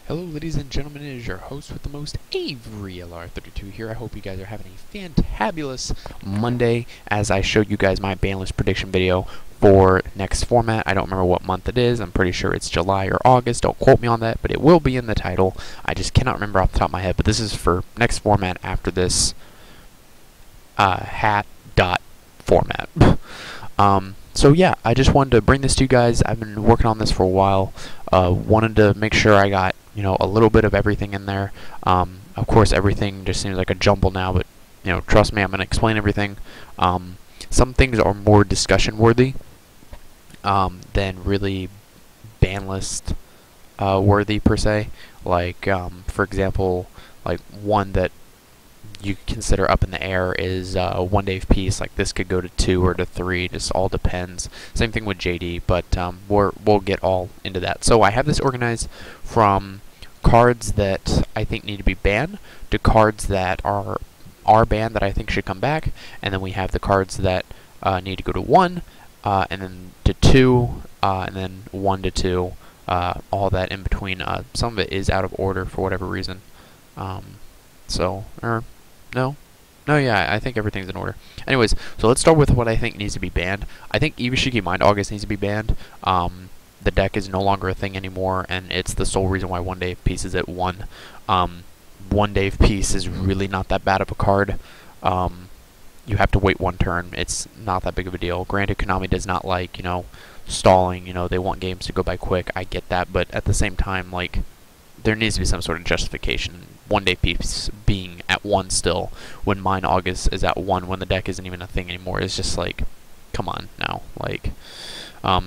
Hello ladies and gentlemen, it is your host with the most, Avery LR32 here. I hope you guys are having a fantabulous Monday as I showed you guys my ban list prediction video for next format. I don't remember what month it is. I'm pretty sure it's July or August. Don't quote me on that, but it will be in the title. I just cannot remember off the top of my head, but this is for next format after this hat dot format. So yeah, I just wanted to bring this to you guys. I've been working on this for a while. Wanted to make sure I got a little bit of everything in there. Of course, everything just seems like a jumble now, but trust me, I'm gonna explain everything. Some things are more discussion worthy than really ban list worthy per se. Like for example, like one that you consider up in the air is 1 day of peace. Like this could go to 2 or to 3, just all depends. Same thing with JD, but we'll get all into that. So I have this organized from cards that I think need to be banned to cards that are banned that I think should come back, and then we have the cards that need to go to 1, and then to 2, and then 1 to 2. All that in between. Some of it is out of order for whatever reason. Yeah, I think everything's in order. Anyways, so let's start with what I think needs to be banned. I think Ibishiki Mind August needs to be banned. The deck is no longer a thing anymore, and it's the sole reason why 1 Day of Peace is at 1. 1 Day of Peace is really not that bad of a card. You have to wait 1 turn. It's not that big of a deal. Granted, Konami does not like, stalling. They want games to go by quick. I get that, but at the same time, like, there needs to be some sort of justification. 1 Day Peace being at 1 still, when Mine August is at 1, when the deck isn't even a thing anymore, is just like, come on now. Like,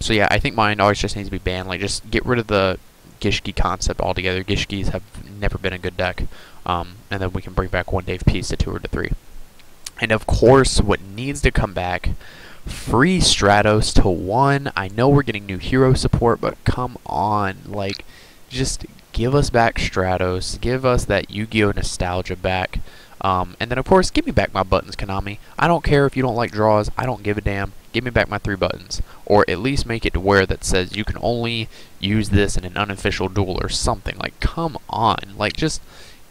so yeah, I think Mine August just needs to be banned. Like, just get rid of the Gishki concept altogether. Gishkis have never been a good deck. And then we can bring back 1 Day of Peace to 2 or to 3. And of course, what needs to come back, free Stratos to 1. I know we're getting new hero support, but come on, like, just give us back Stratos, give us that Yu-Gi-Oh! Nostalgia back, and then of course, give me back my buttons, Konami. I don't care if you don't like draws, I don't give a damn. Give me back my 3 buttons, or at least make it to where that says you can only use this in an unofficial duel or something. Like, come on, like, just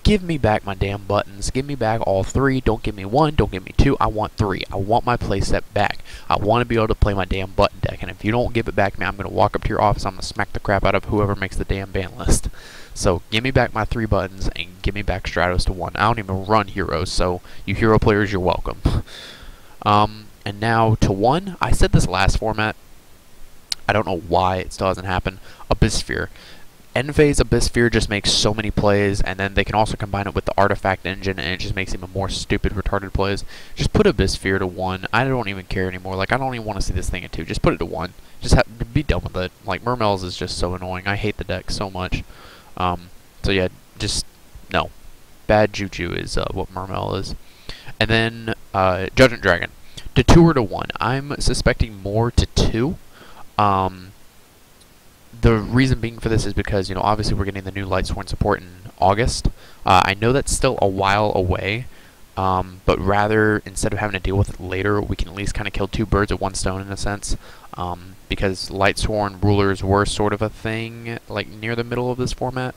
give me back my damn buttons. Give me back all 3. Don't give me 1. Don't give me 2. I want 3. I want my playset back. I want to be able to play my damn button deck. And if you don't give it back to me, I'm going to walk up to your office. I'm going to smack the crap out of whoever makes the damn ban list. So give me back my 3 buttons and give me back Stratos to 1. I don't even run heroes, so you hero players, you're welcome. And now to 1. I said this last format. I don't know why it still hasn't happened. Abyssphere. End phase Abyssphere just makes so many plays, and then they can also combine it with the artifact engine, and it just makes even more stupid, retarded plays. Just put Abyssphere to 1. I don't even care anymore. Like, I don't even want to see this thing at 2. Just put it to 1. Just be done with it. Like, Mermel's is just so annoying. I hate the deck so much. So yeah, just no. Bad juju is what Mermel is. And then Judgment Dragon to 2 or to 1. I'm suspecting more to 2. The reason being for this is because, obviously we're getting the new Lightsworn support in August. I know that's still a while away, but rather, instead of having to deal with it later, we can at least kind of kill 2 birds with 1 stone in a sense, because Lightsworn rulers were sort of a thing, like, near the middle of this format.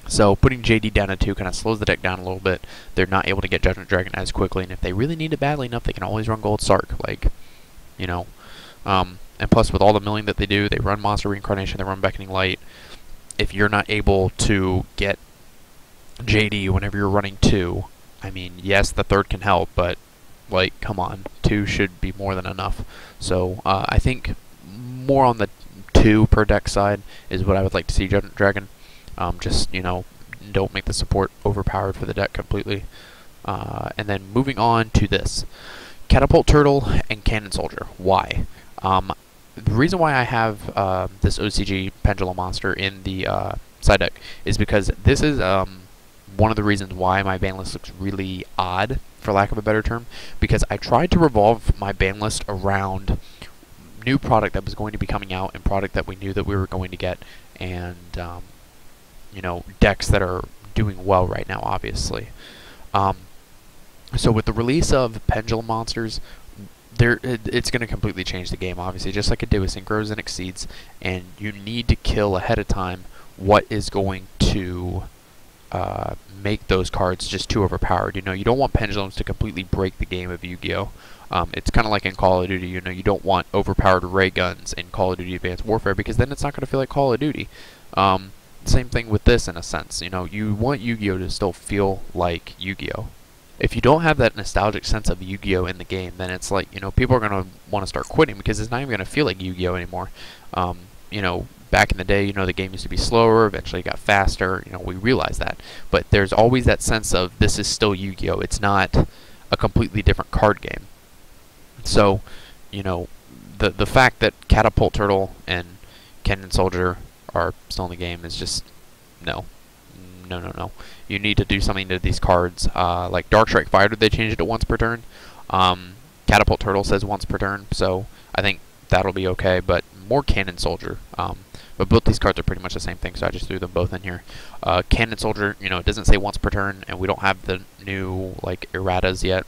So putting JD down to 2 kind of slows the deck down a little bit. They're not able to get Judgment Dragon as quickly, and if they really need it badly enough, they can always run Gold Sark, like, and plus, with all the milling that they do, they run Monster Reincarnation, they run Beckoning Light. If you're not able to get JD whenever you're running 2, I mean, yes, the 3rd can help, but, like, come on. 2 should be more than enough. So, I think more on the 2 per deck side is what I would like to see Judgment Dragon. Just, don't make the support overpowered for the deck completely. And then moving on to this. Catapult Turtle and Cannon Soldier. Why? The reason why I have this OCG Pendulum Monster in the side deck is because this is one of the reasons why my ban list looks really odd, for lack of a better term, because I tried to revolve my ban list around new product that was going to be coming out and product that we knew that we were going to get, and decks that are doing well right now, obviously. So with the release of Pendulum Monsters, it's going to completely change the game, obviously, just like it did with Synchros and Exceeds, and you need to kill ahead of time what is going to make those cards just too overpowered. You know, you don't want pendulums to completely break the game of Yu-Gi-Oh! It's kind of like in Call of Duty. You know, you don't want overpowered ray guns in Call of Duty Advanced Warfare, because then it's not going to feel like Call of Duty. Same thing with this in a sense. You know, you want Yu-Gi-Oh! To still feel like Yu-Gi-Oh! If you don't have that nostalgic sense of Yu-Gi-Oh! In the game, then it's like, you know, people are going to want to start quitting because it's not even going to feel like Yu-Gi-Oh! Anymore. You know, back in the day, you know, the game used to be slower, eventually it got faster, you know, we realized that. But there's always that sense of this is still Yu-Gi-Oh! It's not a completely different card game. So, you know, the fact that Catapult Turtle and Cannon Soldier are still in the game is just, no. No. You need to do something to these cards. Like Dark Strike Fighter, they changed it to once per turn. Catapult Turtle says once per turn, so I think that'll be okay, but more Cannon Soldier. But both these cards are pretty much the same thing, so I just threw them both in here. Cannon Soldier, you know, it doesn't say once per turn, and we don't have the new, like, erratas yet.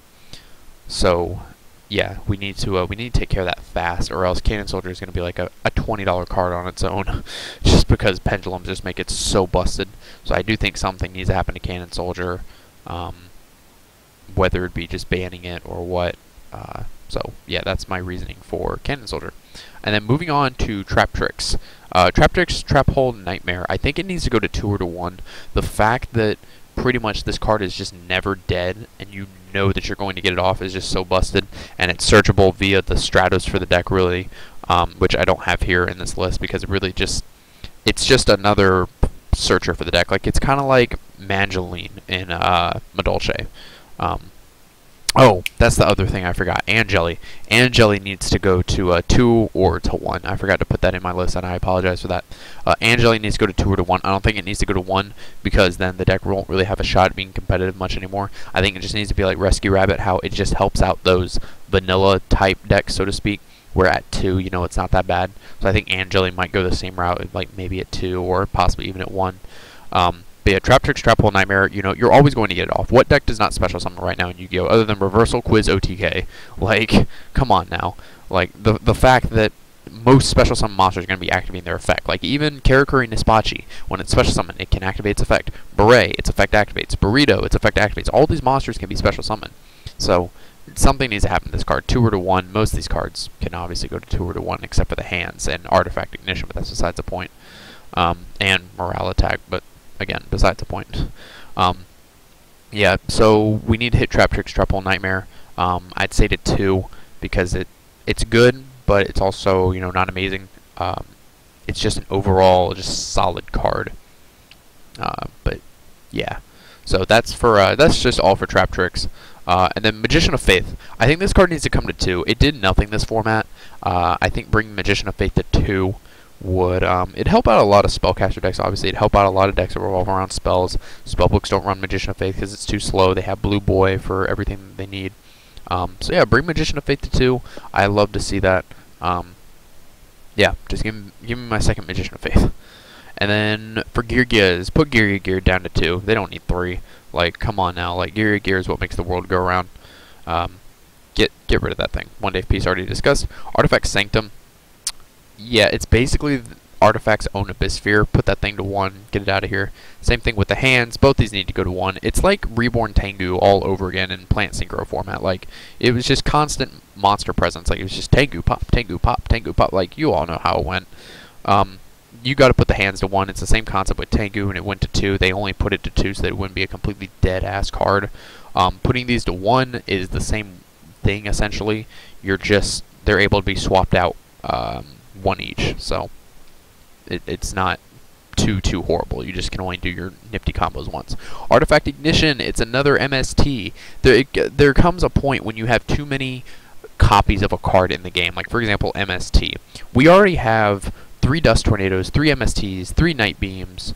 So, yeah, we need to take care of that fast, or else Cannon Soldier is going to be like a $20 card on its own, just because pendulums just make it so busted. So I do think something needs to happen to Cannon Soldier, whether it be just banning it or what. So yeah, that's my reasoning for Cannon Soldier. And then moving on to Trap Tricks. Trap Tricks, Trap Hole, Nightmare. I think it needs to go to 2 or to 1. The fact that pretty much this card is just never dead, and you know that you're going to get it off, is just so busted, and it's searchable via the Stratos for the deck, really, which I don't have here in this list because it really just, it's just another searcher for the deck. Like, it's kind of like Mangeline in Madolche. Oh, that's the other thing I forgot. Angeli. Angeli needs to go to 2 or to 1. I forgot to put that in my list, and I apologize for that. Angeli needs to go to 2 or to 1. I don't think it needs to go to 1, because then the deck won't really have a shot at being competitive much anymore. I think it just needs to be like Rescue Rabbit, how it just helps out those vanilla-type decks, so to speak, where at 2, you know, it's not that bad. So I think Angeli might go the same route, like maybe at 2 or possibly even at 1. But yeah, Trap Tricks, Trap Hole, Nightmare, you know, you're always going to get it off. What deck does not special summon right now in Yu-Gi-Oh! Other than Reversal, Quiz, OTK? Like, come on now. Like, the fact that most special summon monsters are going to be activating their effect. Like, even Karakuri Nispachi, when it's special summon, it can activate its effect. Beret, its effect activates. Burrito, its effect activates. All these monsters can be special summoned. So, something needs to happen to this card. 2 or to 1. Most of these cards can obviously go to 2 or to 1, except for the hands and Artifact Ignition, but that's besides the point. And Morale Attack, but again, besides the point. Yeah, so we need to hit Trap Tricks, Trap Hole, Nightmare. I'd say to 2, because it's good, but it's also, you know, not amazing. It's just an overall just solid card. But yeah, so that's just all for Trap Tricks. And then Magician of Faith. I think this card needs to come to 2. It did nothing this format. I think bringing Magician of Faith to 2 would it'd help out a lot of spellcaster decks. Obviously, it'd help out a lot of decks that revolve around spells. Spellbooks don't run Magician of Faith because it's too slow. They have Blue Boy for everything that they need. So yeah, bring Magician of Faith to 2. I love to see that. Yeah, just give me my second Magician of Faith. And then for Gear Gears, put Gear Gear down to 2. They don't need 3. Like, come on now. Like, Gear Gear is what makes the world go around. Get rid of that thing. One Day of Peace already discussed. Artifact Sanctum. Yeah, it's basically Artifact's own Abyssphere. Put that thing to 1. Get it out of here. Same thing with the hands. Both these need to go to 1. It's like Reborn Tengu all over again in Plant Synchro format. Like, it was just constant monster presence. Like, it was just Tengu pop, Tengu pop, Tengu pop. Like, you all know how it went. You got to put the hands to 1. It's the same concept with Tengu, and it went to 2. They only put it to 2 so that it wouldn't be a completely dead-ass card. Putting these to 1 is the same thing, essentially. They're able to be swapped out 1 each, so it's not too horrible. You just can only do your nifty combos once. Artifact Ignition, it's another MST. There comes a point when you have too many copies of a card in the game. Like, for example, MST. We already have 3 Dust Tornadoes, 3 MSTs, 3 Night Beams.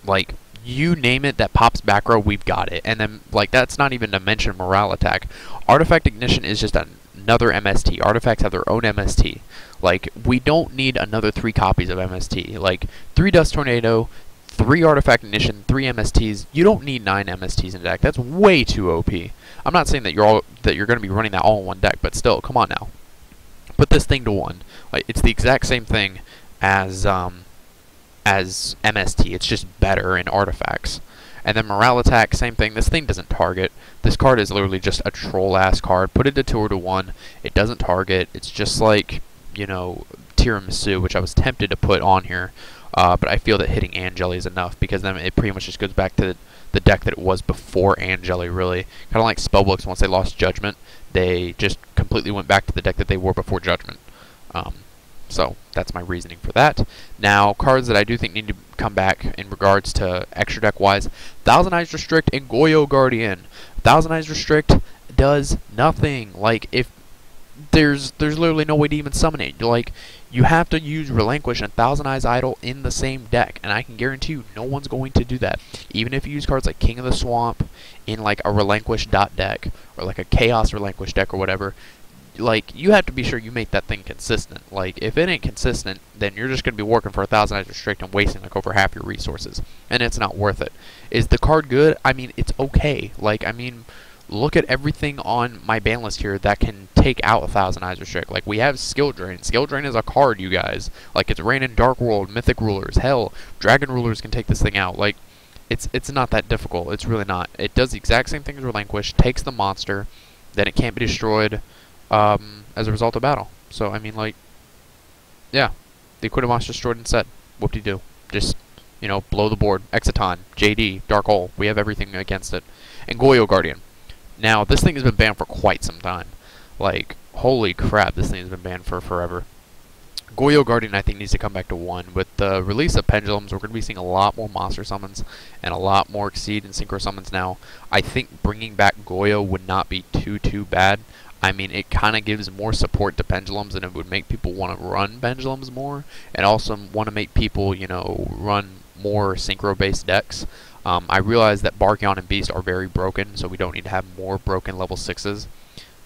Like, you name it that pops back row, we've got it. And then, like, that's not even to mention Morale Attack. Artifact Ignition is just another MST. Artifacts have their own MST. Like, we don't need another 3 copies of MST. Like, 3 Dust Tornado, 3 Artifact Ignition, 3 MSTs. You don't need 9 MSTs in a deck. That's way too OP. I'm not saying that you're going to be running that all in one deck, but still, come on now. Put this thing to 1. Like, it's the exact same thing as as MST. It's just better in artifacts. And then Morale Attack, same thing. This thing doesn't target. This card is literally just a troll-ass card. Put it to 2 or to 1. It doesn't target. It's just like, you know, Tiramisu, which I was tempted to put on here. But I feel that hitting Angeli is enough, because then it pretty much just goes back to the deck that it was before Angeli, really. Kind of like Spellbooks, once they lost Judgment, they just completely went back to the deck that they were before Judgment. So that's my reasoning for that. Now, cards that I do think need to come back in regards to extra deck wise: Thousand Eyes Restrict and yugioh Guardian. Thousand Eyes Restrict does nothing. Like, if there's literally no way to even summon it. Like, you have to use Relinquish and Thousand Eyes Idol in the same deck, and I can guarantee you no one's going to do that. Even if you use cards like King of the Swamp in like a Relinquish dot deck, or like a Chaos Relinquish deck or whatever, like, you have to be sure you make that thing consistent. Like, if it ain't consistent, then you're just going to be working for a Thousand Eyes Restrict and wasting like over half your resources, and it's not worth it. Is the card good? I mean, it's okay. Like, I mean, look at everything on my ban list here that can take out a Thousand Eyes Restrict. Like, we have Skill Drain. Skill Drain is a card, you guys. Like, it's Rain in Dark World, Mythic Rulers, hell, Dragon Rulers can take this thing out. Like, it's not that difficult. It's really not. It does the exact same thing as Relinquish, takes the monster, then it can't be destroyed as a result of battle. So, I mean, like, yeah, the equipped monster destroyed instead. Whoop-de-doo. Just, you know, blow the board. Exiton, JD, Dark Hole. We have everything against it. And yugioh Guardian. Now, this thing has been banned for quite some time. Like, holy crap, this thing has been banned for forever. Yugioh Guardian, I think, needs to come back to 1. With the release of Pendulums, we're going to be seeing a lot more monster summons and a lot more Exceed and Synchro summons now. I think bringing back yugioh would not be too bad. I mean, it kind of gives more support to Pendulums, and it would make people want to run Pendulums more, and also want to make people, you know, run more Synchro-based decks. I realize that Barkion and Beast are very broken, so we don't need to have more broken level 6s.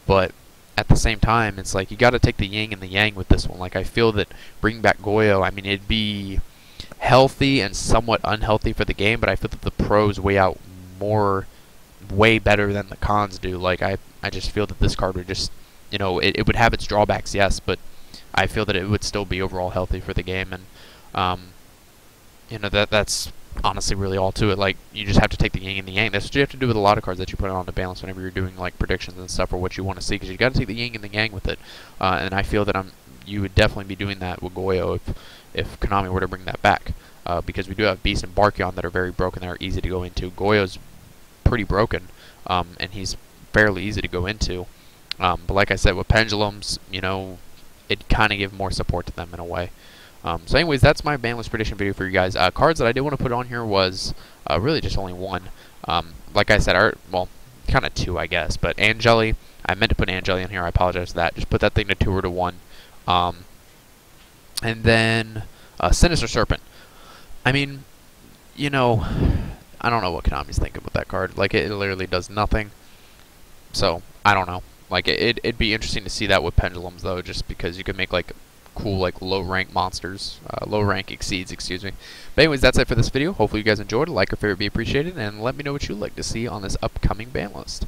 But at the same time, it's like, you got to take the yin and the yang with this one. Like, I feel that bringing back yugioh, I mean, it'd be healthy and somewhat unhealthy for the game, but I feel that the pros weigh out way better than the cons do. Like, I just feel that this card would just, you know, it would have its drawbacks, yes, but I feel that it would still be overall healthy for the game. And you know, that's honestly really all to it. Like, you just have to take the yin and the yang. That's what you have to do with a lot of cards that you put on the balance whenever you're doing like predictions and stuff, or what you want to see, because you got to take the yin and the yang with it. And I feel that you would definitely be doing that with yugioh if Konami were to bring that back, because we do have Beast and Barkion that are very broken, that are easy to go into. Yugioh's pretty broken, and he's fairly easy to go into. But like I said, with Pendulums, you know, it kind of give more support to them in a way. So anyways, that's my ban list prediction video for you guys. Cards that I did want to put on here was really just only 1. Like I said, well, kind of 2, I guess. But Angeli, I meant to put Angeli in here. I apologize for that. Just put that thing to 2 or to 1. And then Sinister Serpent. I mean, you know, I don't know what Konami's thinking with that card. Like, it literally does nothing. So, I don't know. Like, it'd be interesting to see that with Pendulums, though, just because you could make, like, cool, like, low-rank monsters. Low-rank Exceeds, excuse me. But anyways, that's it for this video. Hopefully you guys enjoyed. Like or favorite be appreciated, and let me know what you'd like to see on this upcoming ban list.